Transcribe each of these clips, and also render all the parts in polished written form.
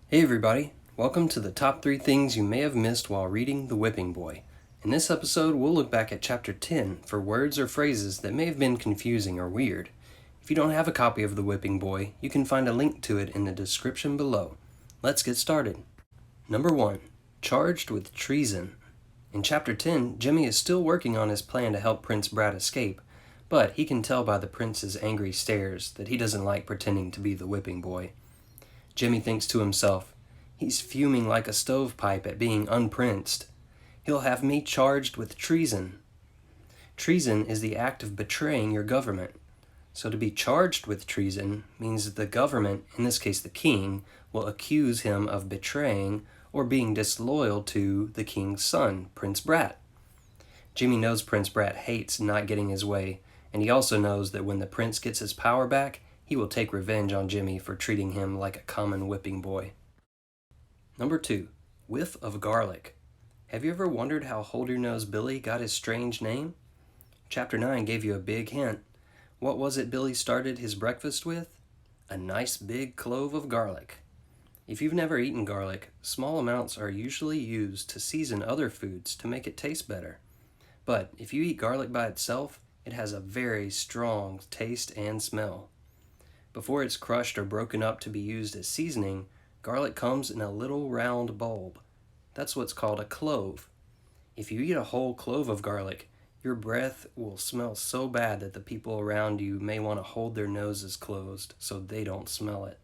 Hey everybody, welcome to the top 3 things you may have missed while reading The Whipping Boy. In this episode, we'll look back at Chapter 10 for words or phrases that may have been confusing or weird. If you don't have a copy of The Whipping Boy, you can find a link to it in the description below. Let's get started. Number 1. Charged with treason. In Chapter 10, Jimmy is still working on his plan to help Prince Brat escape, but he can tell by the prince's angry stares that he doesn't like pretending to be the Whipping Boy. Jimmy thinks to himself, he's fuming like a stovepipe at being unprinced. He'll have me charged with treason. Treason is the act of betraying your government. So to be charged with treason means that the government, in this case the king, will accuse him of betraying or being disloyal to the king's son, Prince Brat. Jimmy knows Prince Brat hates not getting his way, and he also knows that when the prince gets his power back, he will take revenge on Jimmy for treating him like a common whipping boy. Number 2. Whiff of Garlic. Have you ever wondered how Hold-Your-Nose Billy got his strange name? Chapter 9 gave you a big hint. What was it Billy started his breakfast with? A nice big clove of garlic. If you've never eaten garlic, small amounts are usually used to season other foods to make it taste better. But if you eat garlic by itself, it has a very strong taste and smell. Before it's crushed or broken up to be used as seasoning, garlic comes in a little round bulb. That's what's called a clove. If you eat a whole clove of garlic, your breath will smell so bad that the people around you may want to hold their noses closed so they don't smell it.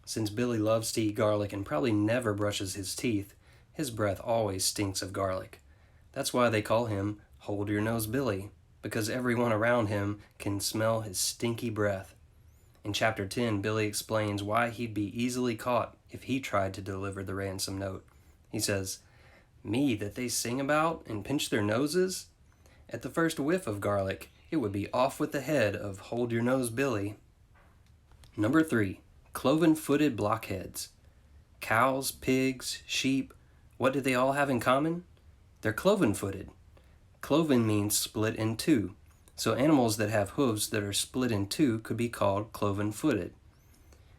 Since Billy loves to eat garlic and probably never brushes his teeth, his breath always stinks of garlic. That's why they call him Hold-Your-Nose Billy, because everyone around him can smell his stinky breath. In Chapter 10, Billy explains why he'd be easily caught if he tried to deliver the ransom note. He says, "Me that they sing about and pinch their noses? At the first whiff of garlic, it would be off with the head of Hold-Your-Nose Billy." Number 3. Cloven-footed blockheads. Cows, pigs, sheep, what do they all have in common? They're cloven-footed. Cloven means split in two. So animals that have hooves that are split in two could be called cloven-footed.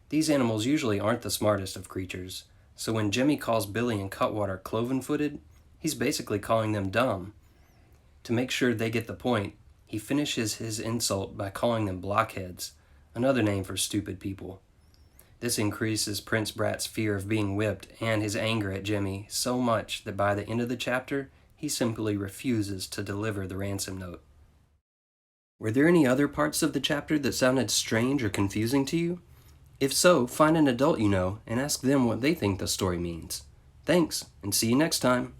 These animals usually aren't the smartest of creatures, so when Jimmy calls Billy and Cutwater cloven-footed, he's basically calling them dumb. To make sure they get the point, he finishes his insult by calling them blockheads, another name for stupid people. This increases Prince Brat's fear of being whipped and his anger at Jimmy so much that by the end of the chapter, he simply refuses to deliver the ransom note. Were there any other parts of the chapter that sounded strange or confusing to you? If so, find an adult you know and ask them what they think the story means. Thanks, and see you next time.